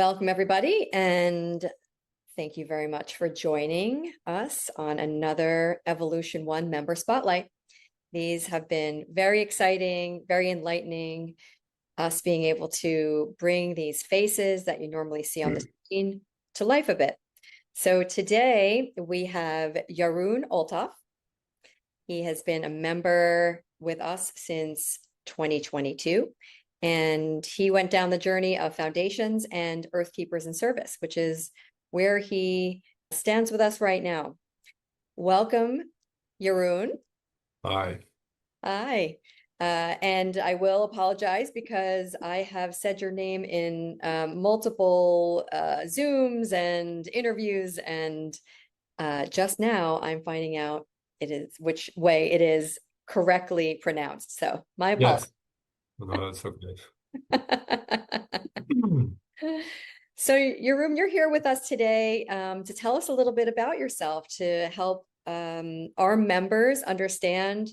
Welcome, everybody, and thank you very much for joining us on another Evolution 1 member spotlight. These have been very exciting, very enlightening, us being able to bring these faces that you normally see on the screen to life a bit. So today we have Jeroen Olthof. He has been a member with us since 2022. And he went down the journey of foundations and Earth Keepers in Service, which is where he stands with us right now. Welcome, Jeroen. Hi. Hi. And I will apologize because I have said your name in multiple Zooms and interviews, and just now I'm finding out it is which way it is correctly pronounced. So my apologies. Yes. No, that's okay. So, Jeroen, you're here with us today to tell us a little bit about yourself to help our members understand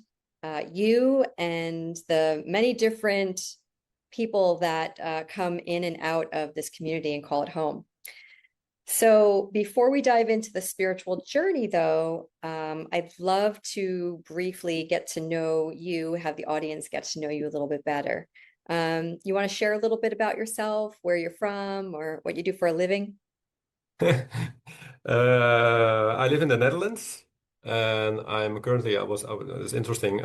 you and the many different people that come in and out of this community and call it home. So, before we dive into the spiritual journey, though, I'd love to briefly get to know you, have the audience get to know you a little bit better. You want to share a little bit about yourself, where you're from, or what you do for a living? I live in the Netherlands, and I'm currently. It's interesting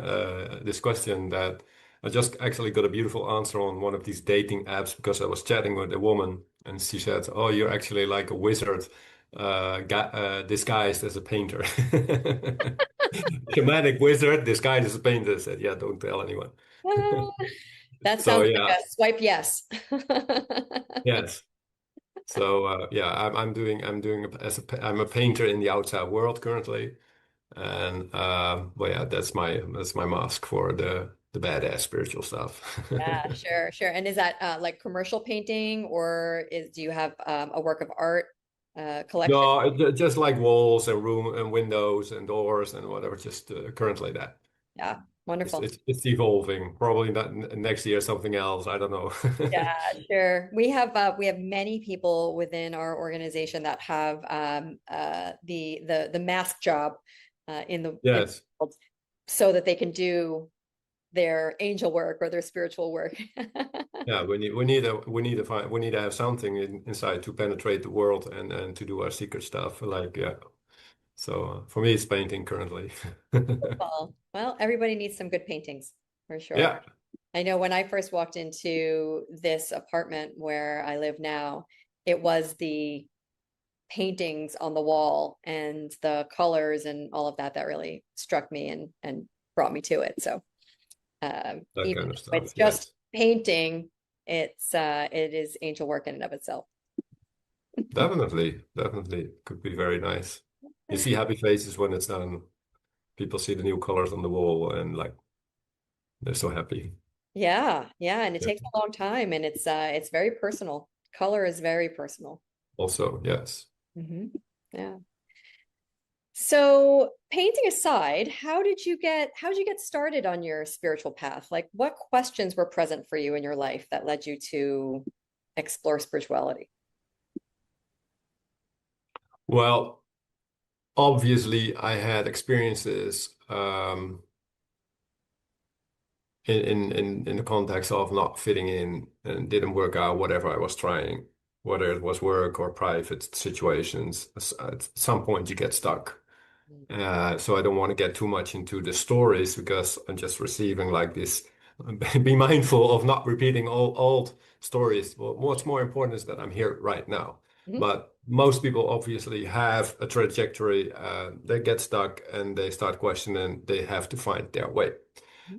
this question that I just actually got a beautiful answer on one of these dating apps because I was chatting with a woman, and she said, "Oh, you're actually like a wizard, disguised as a painter, shamanic wizard disguised as a painter." I said, "Yeah, don't tell anyone." Ah, that So sounds like yeah, a swipe yes. yes. So yeah, I'm a painter in the outside world currently, and well yeah, that's my mask for the badass spiritual stuff. Yeah, sure, sure. And is that like commercial painting, or do you have a work of art collection? No, just like walls and room and windows and doors and whatever. Just currently that Yeah, it's, wonderful. it's it's evolving. Probably not next year something else. I don't know. Yeah, sure. We have many people within our organization that have the mask job in the Yes. world so that they can do their angel work or their spiritual work. Yeah, we need to have something inside to penetrate the world and to do our secret stuff. Like yeah. So for me, it's painting currently. Well, everybody needs some good paintings for sure. Yeah, I know when I first walked into this apartment where I live now, it was the paintings on the wall and the colors and all of that that really struck me and brought me to it. So that even kind of though stuff. it's just Yes, painting, it is angel work in and of itself. definitely, definitely could be very nice. You see happy faces when it's done. People see the new colors on the wall and like they're so happy. Yeah, yeah, and it Yeah. takes a long time and it's very personal. Color is very personal. Also, yes. Yeah. So, painting aside, how did you get started on your spiritual path? Like what questions were present for you in your life that led you to explore spirituality? Well, obviously, I had experiences in the context of not fitting in and didn't work out whatever I was trying, whether it was work or private situations. At some point, you get stuck. So I don't want to get too much into the stories because I'm just receiving like this. Be mindful of not repeating old stories. Well, what's more important is that I'm here right now. Mhm. But most people obviously have a trajectory. They get stuck and they start questioning. They have to find their way.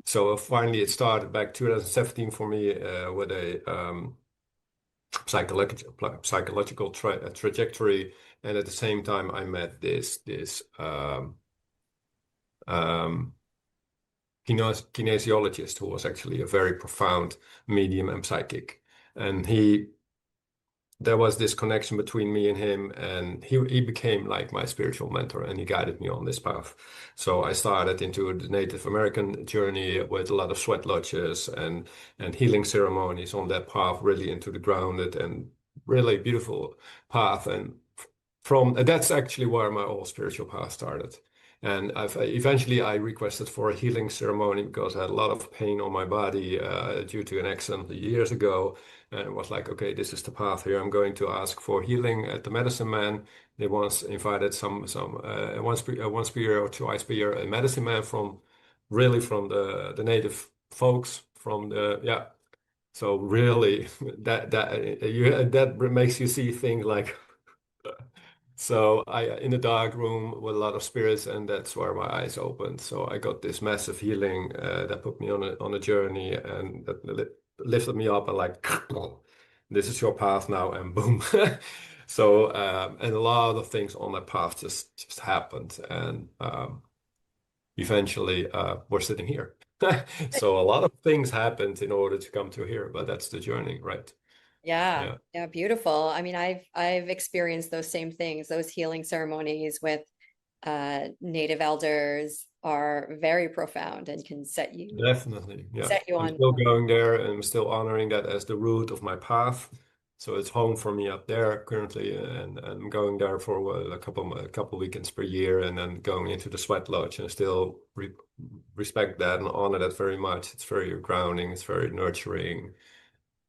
So finally, it started back 2017 for me with a psychological trajectory, and at the same time, I met this um, kinesiologist who was actually a very profound medium and psychic. And there was this connection between me and him, and he became like my spiritual mentor, and he guided me on this path. So I started into the Native American journey with a lot of sweat lodges and healing ceremonies on that path, really into the grounded and really beautiful path. And from that's actually where my whole spiritual path started. And eventually I requested for a healing ceremony because I had a lot of pain on my body due to an accident years ago. And it was like, okay, this is the path here. I'm going to ask for healing at the medicine man. They once invited once per year or twice per year a medicine man from really from the native folks from the yeah. So really that makes you see things like So I in the dark room with a lot of spirits, and that's where my eyes opened. So I got this massive healing that put me on a journey, and that lifted me up and like, this is your path now, and boom. So and a lot of things on that path just happened, and eventually we're sitting here. So a lot of things happened in order to come to here, but that's the journey, right? Yeah, Yeah, yeah, beautiful. I mean, I've experienced those same things. Those healing ceremonies with native elders are very profound and can definitely. Yeah, set you I'm on. still going there and I'm still honoring that as the root of my path. So it's home for me up there currently, and I'm going there for a couple weekends per year, and then going into the sweat lodge, and still respect that and honor that very much. It's very grounding. It's very nurturing.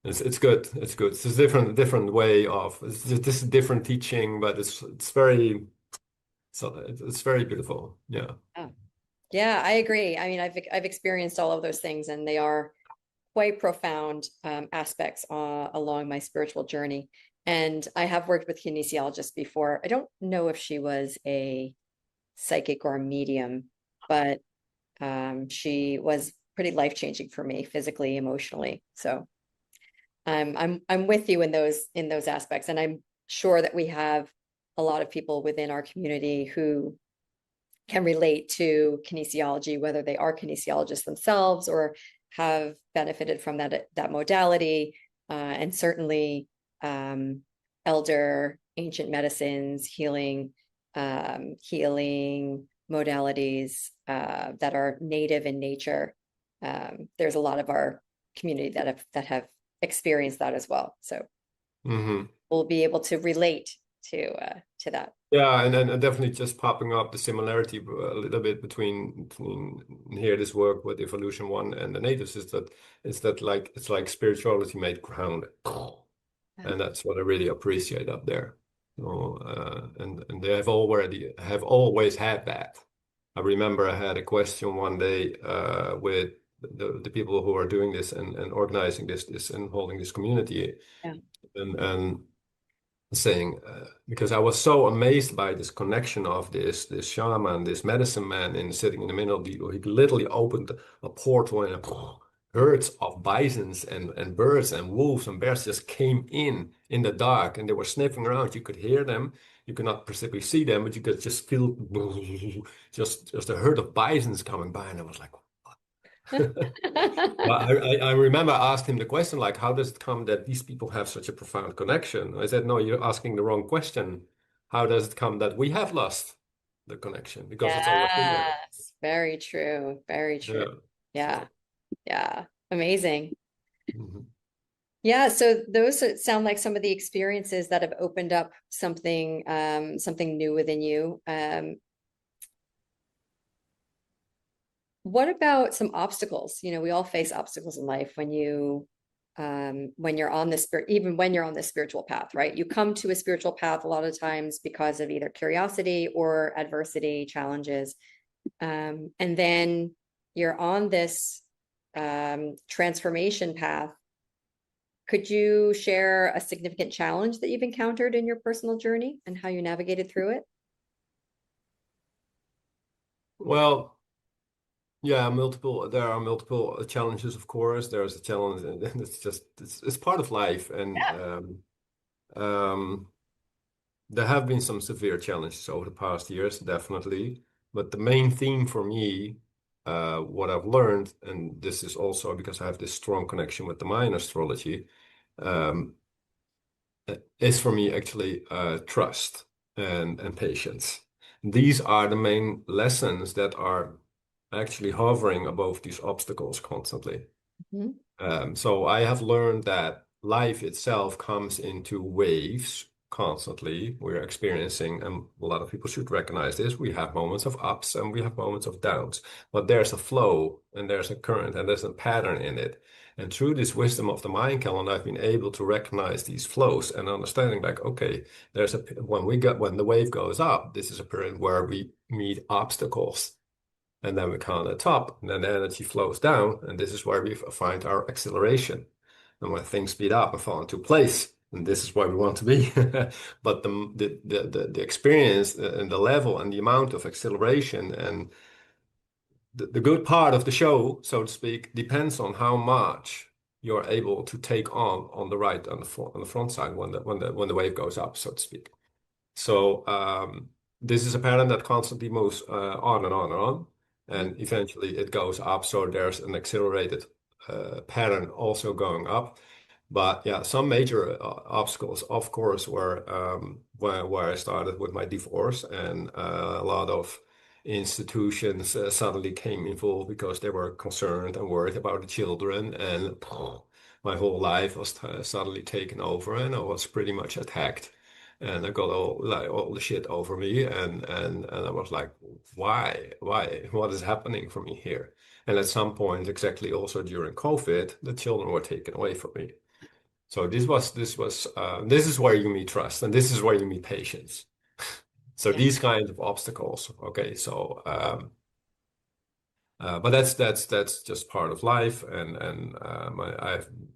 It's good. It's good. It's a different way of this is different teaching, but it's very so it's very beautiful. Yeah. Yeah, yeah, I agree. I mean, I've experienced all of those things, and they are quite profound aspects along my spiritual journey. And I have worked with kinesiologists before. I don't know if she was a psychic or a medium, but she was pretty life-changing for me physically, emotionally. So I'm with you in those aspects, and I'm sure that we have a lot of people within our community who can relate to kinesiology, whether they are kinesiologists themselves or have benefited from that modality, and certainly elder ancient medicines, healing modalities that are native in nature. There's a lot of our community that have experienced that as well. So Hmm. we'll be able to relate to that. Yeah, and then definitely just popping up the similarity a little bit between here this work with Evolution One and the natives is that like it's like spirituality made grounded, and that's what I really appreciate up there. So, and they have always had that. I remember I had a question one day with the people who are doing this and organizing this and holding this community, Yeah. and saying because I was so amazed by this connection of this shaman, this medicine man, in sitting in the middle of the he literally opened a portal and herds of bisons and birds and wolves and bears just came in the dark, and they were sniffing around. You could hear them. You could not perceive see them, but you could just feel just a herd of bisons coming by, and I was like, well, I remember I asked him the question, like, how does it come that these people have such a profound connection? I said, no, you're asking the wrong question. How does it come that we have lost the connection? Because it's always been there. Yes, very true. Very true. Yeah. Yeah. So, Yeah. Amazing. mhm. Yeah, so those sound like some of the experiences that have opened up something new within you. What about some obstacles? You know, we all face obstacles in life when you're on this spirit, even when you're on this spiritual path, right? You come to a spiritual path a lot of times because of either curiosity or adversity, challenges. And then you're on this transformation path. Could you share a significant challenge that you've encountered in your personal journey and how you navigated through it? Well, yeah, there are multiple challenges, of course. There's a challenge, and it's just, it's part of life. And Yeah. um, there have been some severe challenges over the past years, definitely. But the main theme for me, what I've learned, and this is also because I have this strong connection with the Mayan astrology, um, is for me actually trust and patience. These are the main lessons that are actually hovering above these obstacles constantly. Mhm. So I have learned that life itself comes into waves constantly. We're experiencing, and a lot of people should recognize this. We have moments of ups and we have moments of downs, but there's a flow and there's a current and there's a pattern in it. And through this wisdom of the Mayan calendar, I've been able to recognize these flows and understanding like, okay, when the wave goes up, this is a period where we meet obstacles, and then we count at top, and then the energy flows down, and this is where we find our acceleration. And when things speed up and fall into place, and this is where we want to be. But the experience and the level and the amount of acceleration and the good part of the show, so to speak, depends on how much you're able to take on the right on the front side when the wave goes up, so to speak. So this is a pattern that constantly moves on and on and on, and eventually it goes up. So there's an accelerated pattern also going up. But yeah, some major obstacles, of course, were where I started with my divorce, and a lot of institutions suddenly came involved because they were concerned and worried about the children, and my whole life was suddenly taken over, and I was pretty much attacked, and I got all the shit over me, and I was like, why, what is happening for me here? And at some point, exactly also during COVID, the children were taken away from me. So this is where you meet trust, and this is where you meet patience. So Yeah. these kinds of obstacles. Okay, so but that's just part of life, and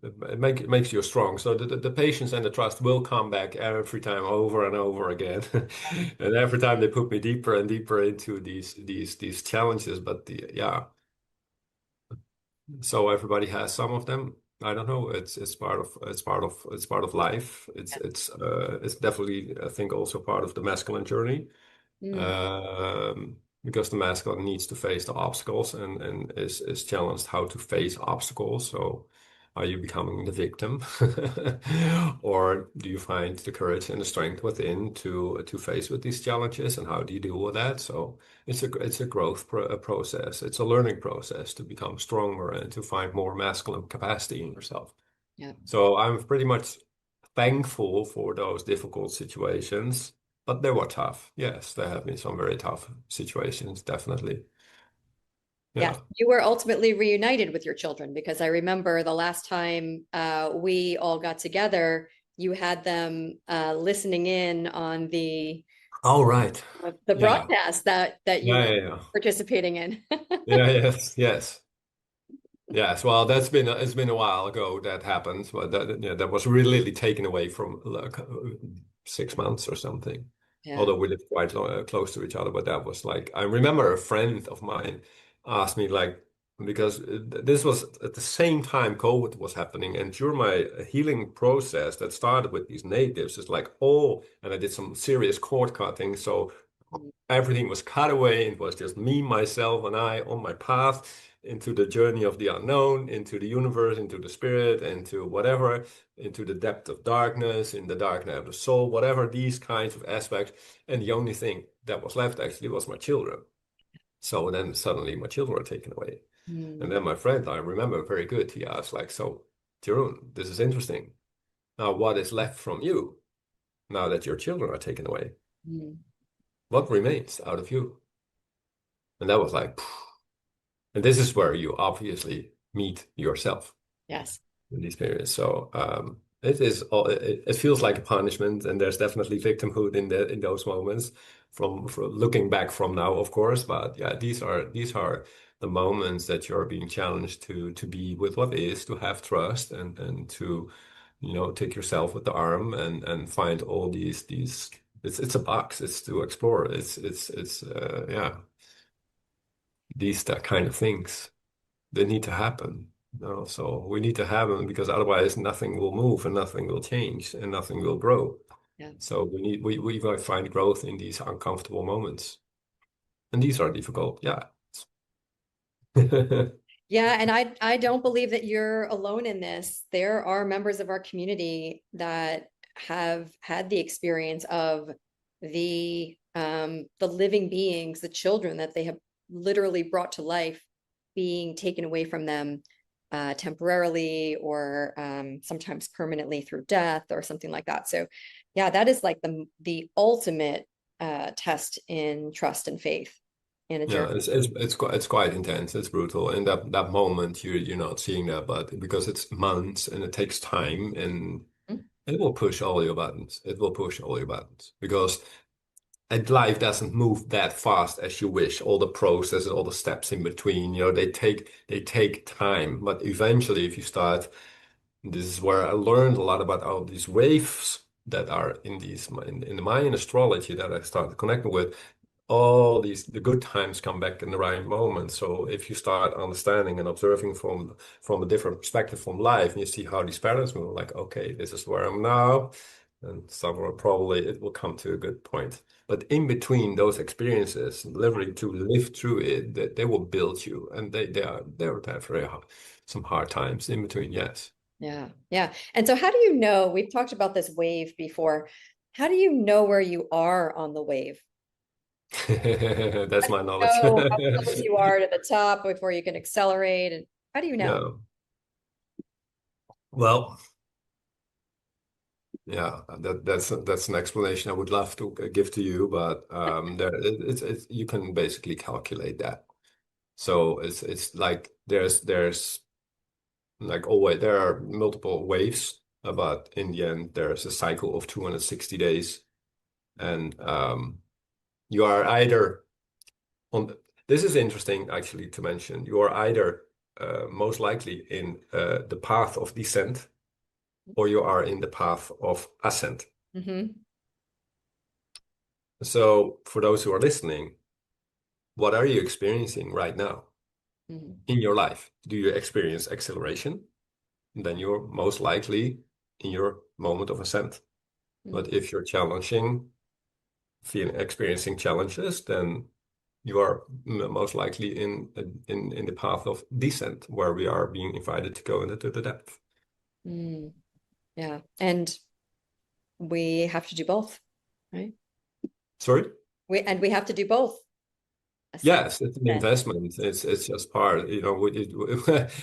it makes you strong. So the patience and the trust will come back every time, over and over again, and every time they put me deeper and deeper into these challenges. But yeah, so everybody has some of them. I don't know. It's part of life. It's definitely, I think, also part of the masculine journey, Mm. um, because the masculine needs to face the obstacles and is challenged how to face obstacles. So, are you becoming the victim, or do you find the courage and the strength within to face with these challenges, and how do you deal with that? So, it's a growth process. It's a learning process to become stronger and to find more masculine capacity in yourself. Yeah. So, I'm pretty much thankful for those difficult situations, but they were tough. Yes, there have been some very tough situations, definitely. Yes, Yeah. you were ultimately reunited with your children because I remember the last time we all got together, you had them listening in on All right. the Yeah. broadcast that you Yeah, were yeah, yeah. participating in. Yeah, yes, yes. Yes, well, it's been a while ago that happened, but that was really taken away from like 6 months or something. Yeah. Although we lived quite close to each other, but that was like I remember a friend of mine asked me like because this was at the same time COVID was happening, and during my healing process that started with these natives, it's like and I did some serious cord cutting, so Mm. everything was cut away. It was just me, myself, and I on my path into the journey of the unknown, into the universe, into the spirit, into whatever, into the depth of darkness, in the dark night of the soul, whatever these kinds of aspects. And the only thing that was left actually was my children. So then suddenly my children were taken away. And Mm. then my friend, I remember very good, he asked, like, so, Jeroen, this is interesting. Now, what is left from you now that your children are taken away? Mm. What remains out of you? And that was like, and this is where you obviously meet yourself Yes. in these periods. So it feels like a punishment, and there's definitely victimhood in those moments from looking back from now, of course. But yeah, these are the moments that you're being challenged to be with what is, to have trust and to take yourself with the arm and find all these. It's a box. It's to explore. It's yeah, these that kind of things. They need to happen. So we need to have them because otherwise nothing will move and nothing will change and nothing will grow. Yeah. So we might find growth in these uncomfortable moments. And these are difficult. Yeah. Yeah, and I don't believe that you're alone in this. There are members of our community that have had the experience of the living beings, the children that they have literally brought to life being taken away from them temporarily or sometimes permanently through death or something like that. So yeah, that is like the ultimate test in trust and faith in a Yeah, journey. it's quite intense. It's brutal. In that moment, you're not seeing that, but because it's months and it takes time, and it will push all your buttons. It will push all your buttons because and life doesn't move that fast as you wish. All the processes, all the steps in between, they take time. But eventually, if you start This is where I learned a lot about all these waves that are in in the Mayan astrology that I started connecting with. All these the good times come back in the right moment. So if you start understanding and observing from a different perspective from life, and you see how these patterns move, like, okay, this is where I'm now, and somewhere probably it will come to a good point. But in between those experiences, literally to live through it, they will build you, and they're very hard, some hard times in between. Yes. Yeah. Yeah. And so how do you know, we've talked about this wave before. How do you know where you are on the wave? That's my knowledge. Know how close you are to the top before you can accelerate? And how do you know? Yeah. Well, yeah, that's an explanation I would love to give to you, but it's you can basically calculate that. So it's like there's like always there are multiple waves, but in the end there's a cycle of 260 days, and you are either on. This is interesting actually to mention. You are either most likely in the path of descent, or you are in the path of ascent. Hmm. So, for those who are listening, what are you experiencing right now Hmm. in your life? Do you experience acceleration? Then you're most likely in your moment of ascent. But if you're experiencing challenges, then you are most likely in the path of descent, where we are being invited to go into the depth. Mm. Yeah. And we have to do both, right? Sorry? We have to do both. Ascend. Yes, it's an investment. It's just part,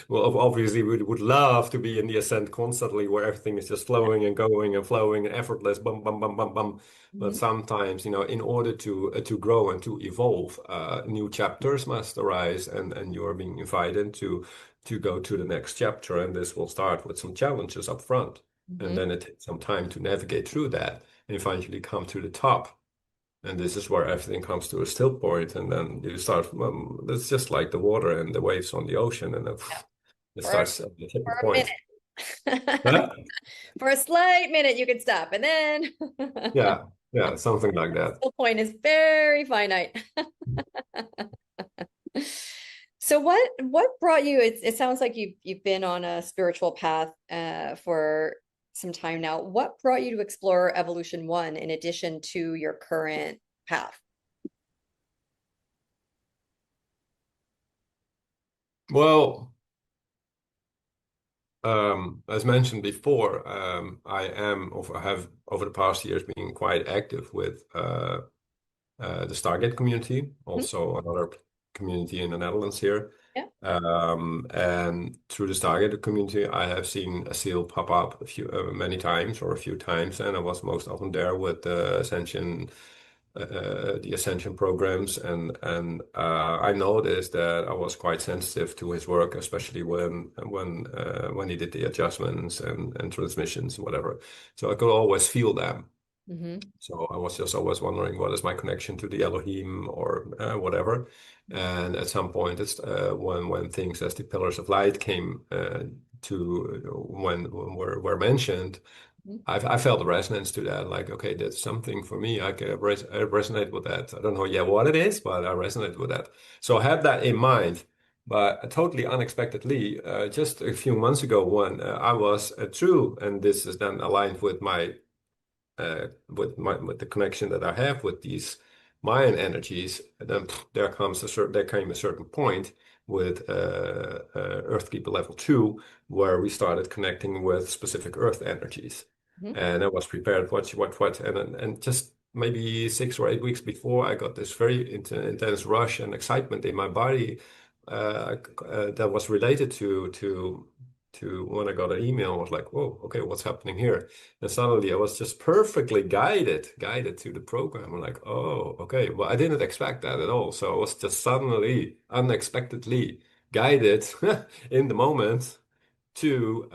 well, obviously we would love to be in the ascent constantly where everything is just flowing and going and flowing and effortless, bum, bum, bum, bum, bum. But Mhm. sometimes, in order to grow and to evolve, new chapters must arise, and you are being invited to go to the next chapter, and this will start with some challenges up front, and Mhm. then it takes some time to navigate through that and eventually come to the top. And this is where everything comes to a still point, and then you start. It's just like the water and the waves on the ocean, and then Yeah. it For a, starts at the tipping for a point. minute. Yeah, For a slight minute, you can stop, and then yeah, yeah, something like that. the point is very finite. So what brought you? It sounds like you've been on a spiritual path for some time now. What brought you to explore Evolution One in addition to your current path? Well, as mentioned before, I have over the past years been quite active with the Stargate community, Mhm. also another community in the Netherlands here. Yeah. And through the Stargate community, I have seen a seal pop up many times or a few times, and I was most often there with the Ascension programs, and I noticed that I was quite sensitive to his work, especially when he did the adjustments and transmissions, whatever. So I could always feel them. Hmm. So I was just always wondering what is my connection to the Elohim or whatever. And at some point, it's when things as the pillars of light came to when were mentioned, I felt a resonance to that. Like, okay, that's something for me. I resonate with that. I don't know yet what it is, but I resonate with that. So I had that in mind. But totally unexpectedly, just a few months ago, when I was true, and this is then aligned with with the connection that I have with these Mayan energies, and then there came a certain point with Earthkeeper level 2 where we started connecting with specific Earth energies, Hmm. and I was prepared what and just maybe 6 or 8 weeks before I got this very intense rush and excitement in my body that was related to when I got an email. I was like, whoa, okay, what's happening here? And suddenly I was just perfectly guided to the program. I'm like, oh, okay. Well, I didn't expect that at all. So I was just suddenly, unexpectedly guided in the moment to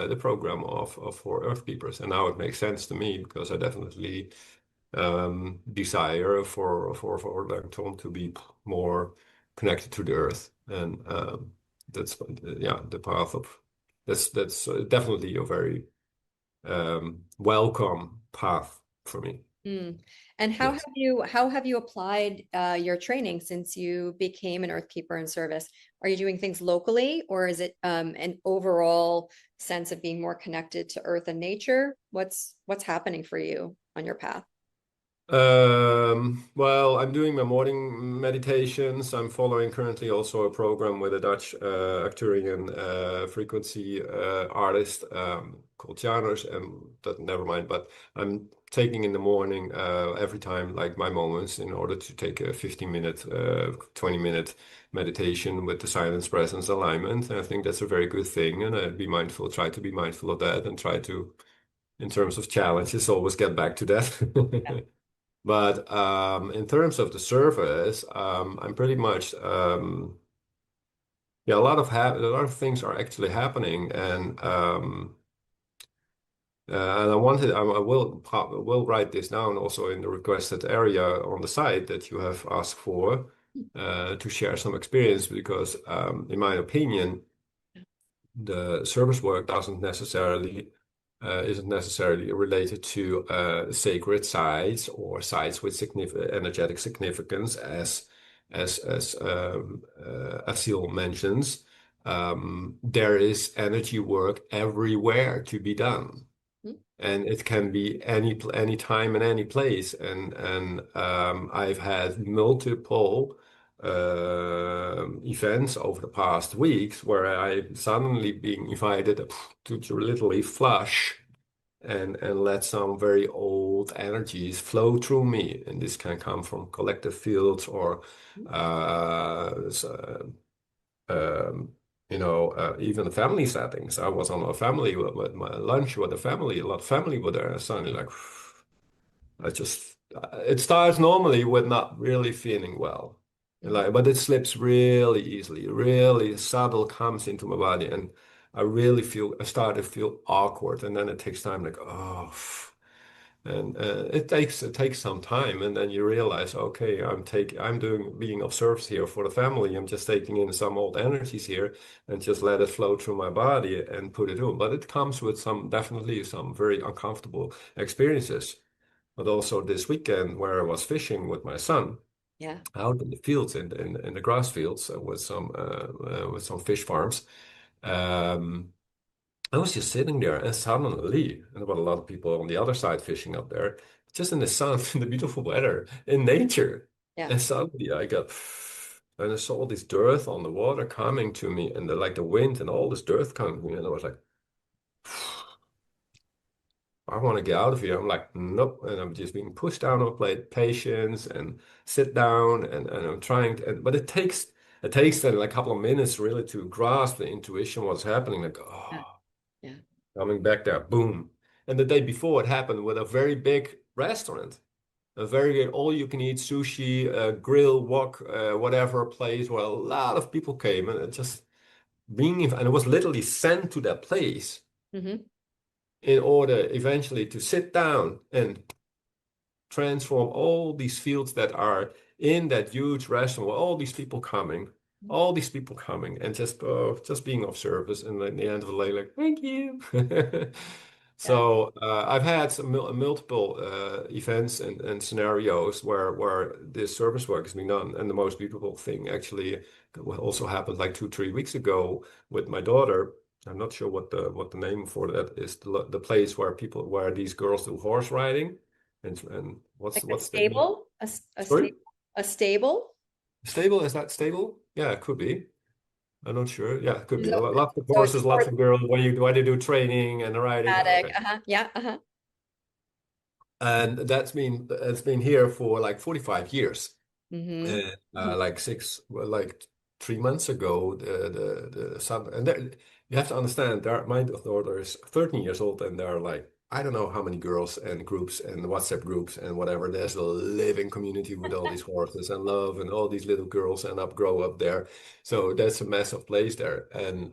the program of for Earth Keepers. And now it makes sense to me because I definitely desire for Langton to be more connected to the Earth. And that's yeah, the path of that's definitely a very welcome path for me. Mm. And Yes. how have you applied your training since you became an Earth Keeper in service? Are you doing things locally, or is it an overall sense of being more connected to Earth and nature? What's happening for you on your path? Well, I'm doing my morning meditations. I'm following currently also a program with a Dutch Arcturian frequency artist called Janus, and that never mind. But I'm taking in the morning every time like my moments in order to take a 15-minute, 20-minute meditation with the silence, presence, alignment. And I think that's a very good thing, and I'd be mindful, try to be mindful of that, and try to, in terms of challenges, always get back to Yeah. that. But in terms of the service, I'm pretty much yeah, a lot of things are actually happening, and I will write this down also in the requested area on the site that you have asked for to share some experience because in my opinion, the service work doesn't necessarily isn't necessarily related to sacred sites or sites with significant energetic significance, as Asil mentions. There is energy work everywhere to be done, Mm. and it can be any time and any place. And I've had multiple events over the past weeks where I suddenly being invited to literally flush and let some very old energies flow through me. And this can come from collective fields or uh, s- uh, um, even family settings. I was on a family with my lunch with the family. A lot of family were there. And suddenly, like, I just it starts normally with not really feeling well, and Mhm. like, but it slips really easily. Really subtle comes into my body, and I start to feel awkward, and then it takes time. Like, oh. And it takes some time, and then you realize, okay, I'm doing being of service here for the family. I'm just taking in some old energies here and just let it flow through my body and put it in. But it comes with definitely some very uncomfortable experiences. But also this weekend where I was fishing with my son Yeah. out in the fields in the grass fields with some fish farms. Um, I was just sitting there and suddenly, and there were a lot of people on the other side fishing up there, just in the sun, in the beautiful weather, in nature. Yeah. And suddenly and I saw all this dirt on the water coming to me, and like the wind and all this dirt coming to me, and I was like, I want to get out of here. I'm like, nope. And I'm just being pushed down on a plate, patience and sit down. And I'm trying to, but it takes then like a couple of minutes really to grasp the intuition, what's happening. Like, Yeah. oh, Yeah. coming back there, boom. And the day before it happened with a very big restaurant, a very all you can eat sushi, grill, wok, whatever place where a lot of people came and it just and it was literally sent to that place Hmm. in order eventually to sit down and transform all these fields that are in that huge restaurant with all these people coming, and just being of service. And then the end of the day, like, thank you. Yeah. So I've had some multiple events and scenarios where this service work has been done. And the most beautiful thing actually also happened like 2, 3 weeks ago with my daughter. I'm not sure what the name for that is. The place where these girls do horse riding. And what's Like a what's the name? stable, a Sorry? stable, a stable. Stable? Is that stable? Yeah, it could be. I'm not sure. Yeah, it could be. Lots of So it's horses, lots of girls. Why they do training and riding? Oh, sporadic. okay. Uh-huh. Yeah. Uh-huh. And it's been here for like 45 years. Hmm. And like 3 months ago, the son, and you have to understand, my daughter is 13 years old, and there are like I don't know how many girls and groups and WhatsApp groups and whatever. There's a living community with all these horses and love, and all these little girls grow up there. So that's a massive place there. And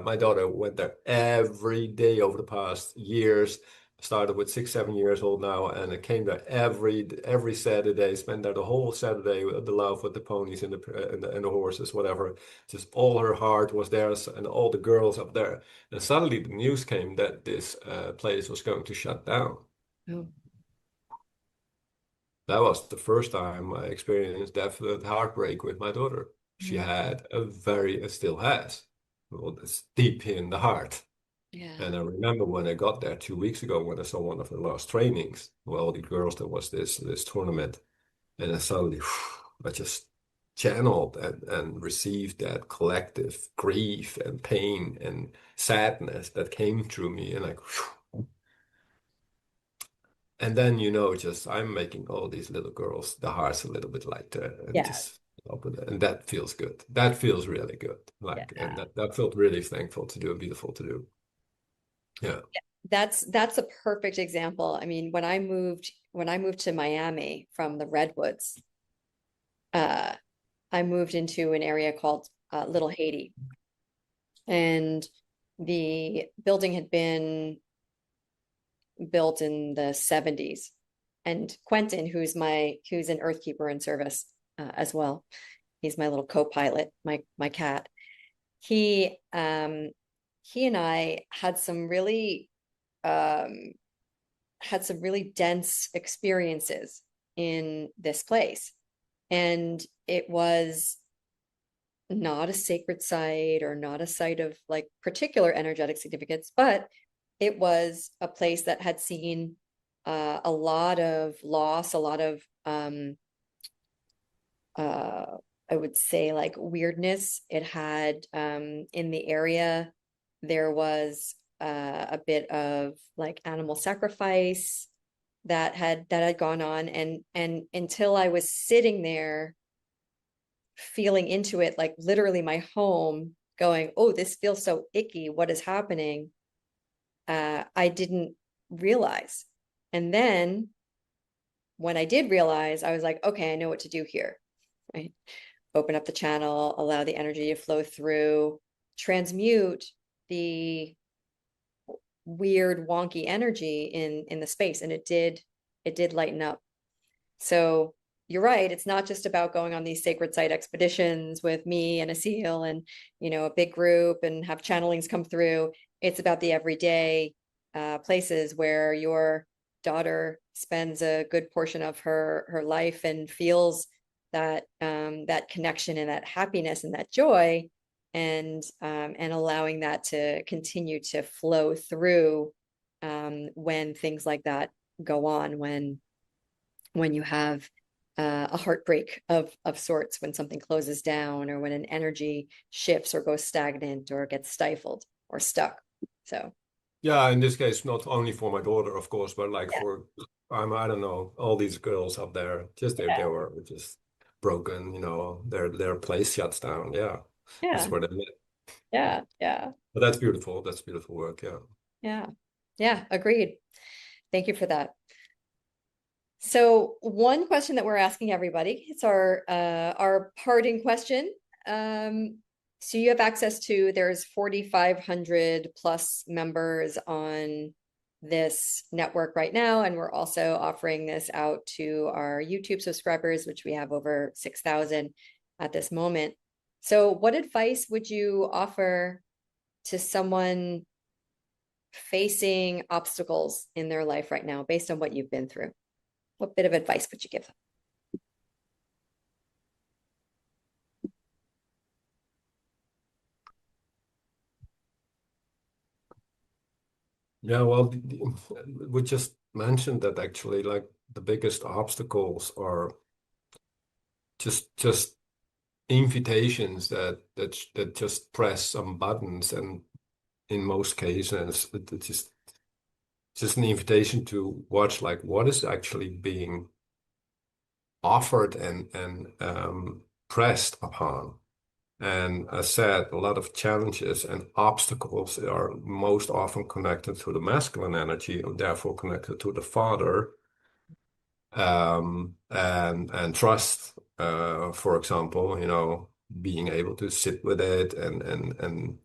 my daughter went there every day over the past years. Started with 6, 7 years old now, and I came there every Saturday. Spent there the whole Saturday with the love with the ponies and the horses, whatever. Just all her heart was there, and all the girls up there. And suddenly the news came that this place was going to shut down. Oh, That was the first time I experienced definite heartbreak with my daughter. She yeah. had a very, still has, well, this deep in the heart. Yeah. And I remember when I got there 2 weeks ago, when I saw one of the last trainings, well, the girls, there was this tournament, and I suddenly, I just channeled and received that collective grief and pain and sadness that came through me, and like, and then just I'm making all these little girls the hearts a little bit lighter, and Yeah. just open it, and that feels good. That feels really good. Like, and Yeah. that felt really thankful to do and beautiful to do. Yeah. That's a perfect example. I mean, when I moved to Miami from the Redwoods, uh, I moved into an area called Little Haiti, and the building had been built in the 70s. And Quentin, who's an earthkeeper in service as well, he's my little co-pilot, my cat. He um, he and I um, had some really dense experiences in this place. And it was not a sacred site or not a site of like particular energetic significance, but it was a place that had seen a lot of loss, a lot of uh, I would say like weirdness. It had in the area, there was a bit of like animal sacrifice that had gone on, and until I was sitting there feeling into it, like literally my home, going, oh, this feels so icky. What is happening? I didn't realize. And then when I did realize, I was like, okay, I know what to do here. Right? Open up the channel, allow the energy to flow through, transmute the weird, wonky energy in the space. And it did lighten up. So you're right. It's not just about going on these sacred site expeditions with me and a seal and, a big group and have channelings come through. It's about the everyday places where your daughter spends a good portion of her life and feels that connection and that happiness and that joy, and allowing that to continue to flow through when things like that go on, when you have a heartbreak of sorts, when something closes down, or when an energy shifts or goes stagnant or gets stifled or stuck. So Yeah, in this case, not only for my daughter, of course, but like yeah, for I don't know, all these girls up there, just they yeah, were just broken, their place shuts down. Yeah. That's yeah, where they live. yeah, yeah, But that's beautiful. That's beautiful work. Yeah. yeah, yeah. Agreed. Thank you for that. So one question that we're asking everybody, it's our parting question. So you have access to, there's 4,500 plus members on this network right now, and we're also offering this out to our YouTube subscribers, which we have over 6,000 at this moment. So what advice would you offer to someone facing obstacles in their life right now based on what you've been through? What bit of advice would you give them? Yeah, well, we just mentioned that actually, like the biggest obstacles are just invitations that just press some buttons, and in most cases, it's just an invitation to watch like what is actually being offered and pressed upon. And as said, a lot of challenges and obstacles are most often connected to the masculine energy and therefore connected to the father, and trust, for example, being able to sit with it and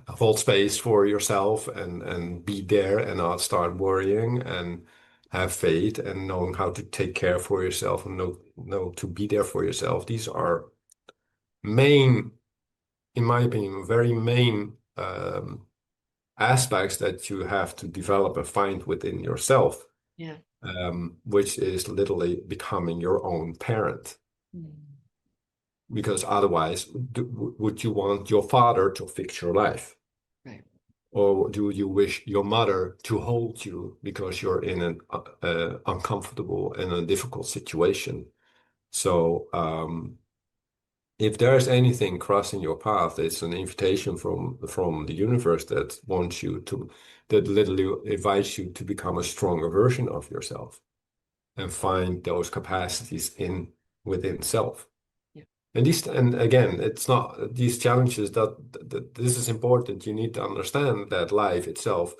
hold space for yourself and be there and not start worrying and have faith and knowing how to take care for yourself and know to be there for yourself. These are main, in my opinion, very main aspects that you have to develop and find within yourself, Yeah. which is literally becoming your own parent. Mm. Because otherwise, would you want your father to fix your life? Right. Or do you wish your mother to hold you because you're in an uncomfortable and a difficult situation? So, if there's anything crossing your path, it's an invitation from the universe that wants you to, that literally invites you to become a stronger version of yourself and find those capacities in within self. Yeah. And again, it's not these challenges that this is important. You need to understand that life itself,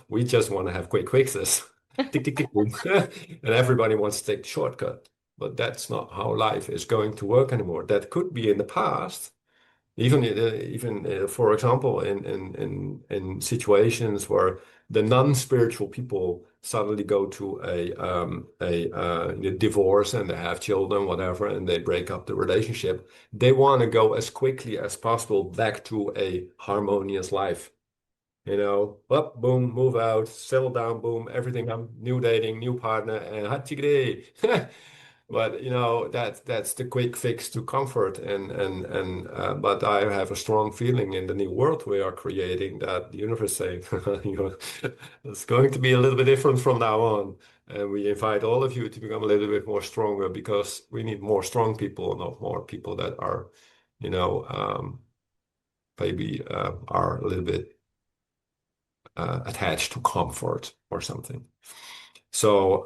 we just want to have quick fixes, tick tick tick, boom, and everybody wants to take the shortcut. But that's not how life is going to work anymore. That could be in the past, even for example, in situations where the non-spiritual people suddenly go to a divorce and they have children, whatever, and they break up the relationship. They want to go as quickly as possible back to a harmonious life. Up, boom, move out, settle down, boom, everything. I'm new dating, new partner, and hachigre. But that's the quick fix to comfort, but I have a strong feeling in the new world we are creating that the universe saying, it's going to be a little bit different from now on, and we invite all of you to become a little bit more stronger because we need more strong people, not more people that are, you know, maybe are a little bit attached to comfort or something. So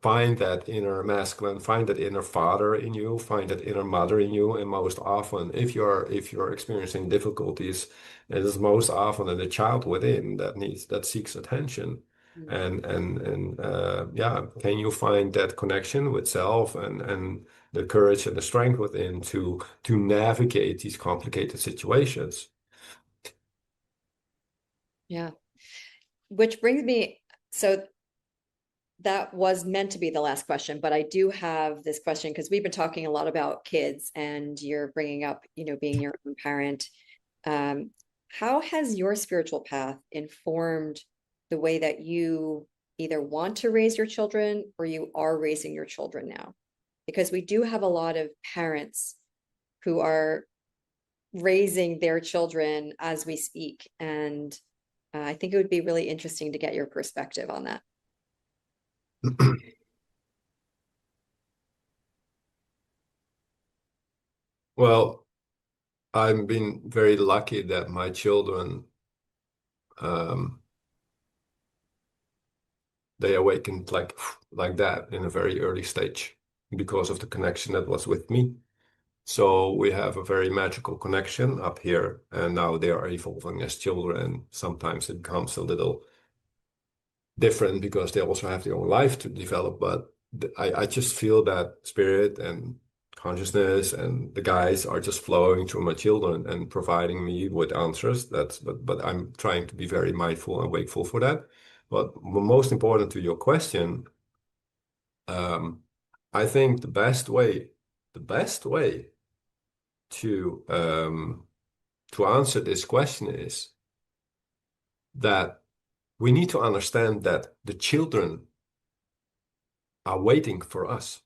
find that inner masculine, find that inner father in you, find that inner mother in you, and most often, if you're experiencing difficulties, it is most often the child within that seeks attention. Mm. And yeah, can you find that connection with self and the courage and the strength within to navigate these complicated situations? Yeah. Which brings me, so that was meant to be the last question, but I do have this question because we've been talking a lot about kids and you're bringing up, being your own parent. Um, how has your spiritual path informed the way that you either want to raise your children or you are raising your children now? Because we do have a lot of parents who are raising their children as we speak. And I think it would be really interesting to get your perspective on that. Well, I've been very lucky that my children, um, they awakened like that in a very early stage because of the connection that was with me. So we have a very magical connection up here, and now they are evolving as children. Sometimes it becomes a little different because they also have their own life to develop. But I just feel that spirit and consciousness and the guides are just flowing through my children and providing me with answers. But I'm trying to be very mindful and wakeful for that. But most important to your question, um, I think the best way to answer this question is that we need to understand that the children are waiting for us.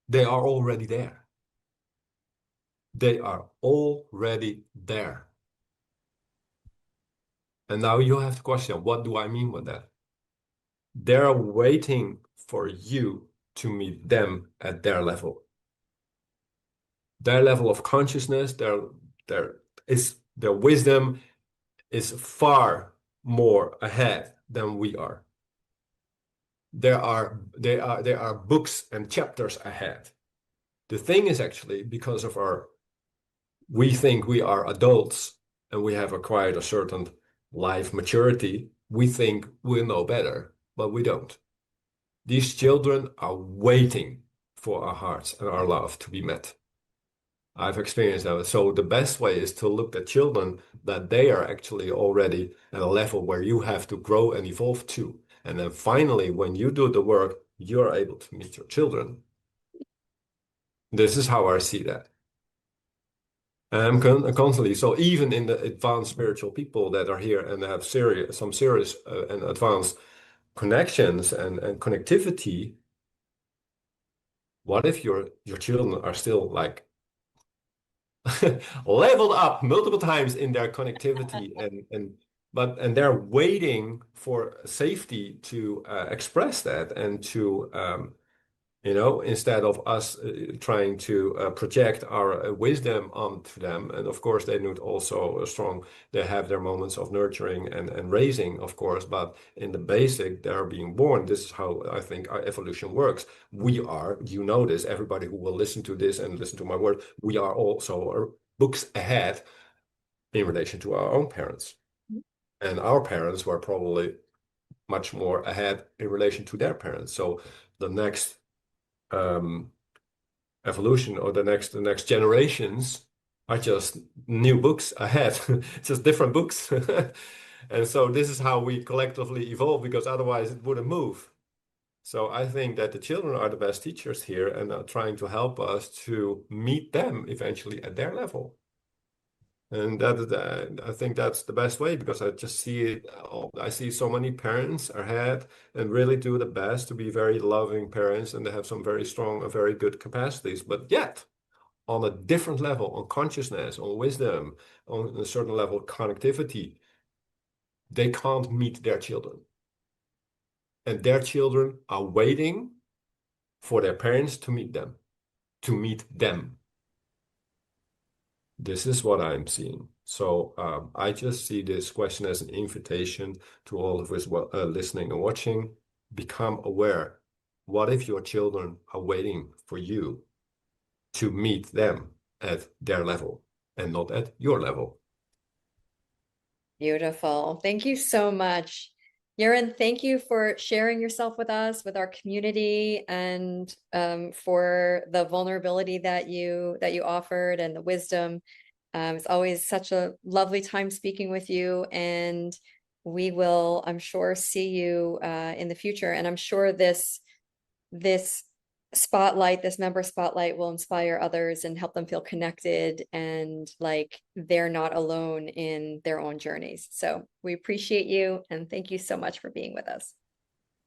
They are already there. They are already there. And now you have to question, what do I mean with that? They're waiting for you to meet them at their level. Their level of consciousness, their wisdom is far more ahead than we are. There are books and chapters ahead. The thing is actually because of we think we are adults and we have acquired a certain life maturity, we think we know better, but we don't. These children are waiting for our hearts and our love to be met. I've experienced that. So the best way is to look at children that they are actually already at a level where you have to grow and evolve to. And then finally, when you do the work, you're able to meet your children. This is how I see that. And I'm constantly, so even in the advanced spiritual people that are here and have some serious and advanced connections and connectivity, what if your children are still like leveled up multiple times in their connectivity and they're waiting for safety to express that and to instead of us trying to project our wisdom onto them. And of course, they need also a strong, they have their moments of nurturing and raising, of course, but in the basic, they're being born. This is how I think our evolution works. We are, you know this, everybody who will listen to this and listen to my word, we are also books ahead in relation to our own parents. And our parents were probably much more ahead in relation to their parents. So the next um, evolution or the next generations are just new books ahead, just different books. And so this is how we collectively evolve because otherwise it wouldn't move. So I think that the children are the best teachers here and are trying to help us to meet them eventually at their level. And I think that's the best way because I just see it. I see so many parents ahead and really do the best to be very loving parents, and they have some very strong and very good capacities. But yet, on a different level, on consciousness, on wisdom, on a certain level of connectivity, they can't meet their children, and their children are waiting for their parents to meet them, to meet them. This is what I'm seeing. So I just see this question as an invitation to all of us listening and watching. Become aware. What if your children are waiting for you to meet them at their level and not at your level? Beautiful. Thank you so much. Jeroen, thank you for sharing yourself with us, with our community, and for the vulnerability that you offered and the wisdom. It's always such a lovely time speaking with you, and we will, I'm sure, see you in the future. And I'm sure this spotlight, this member spotlight will inspire others and help them feel connected and like they're not alone in their own journeys. So we appreciate you and thank you so much for being with us.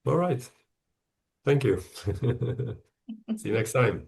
All right. Thank you. See you next time.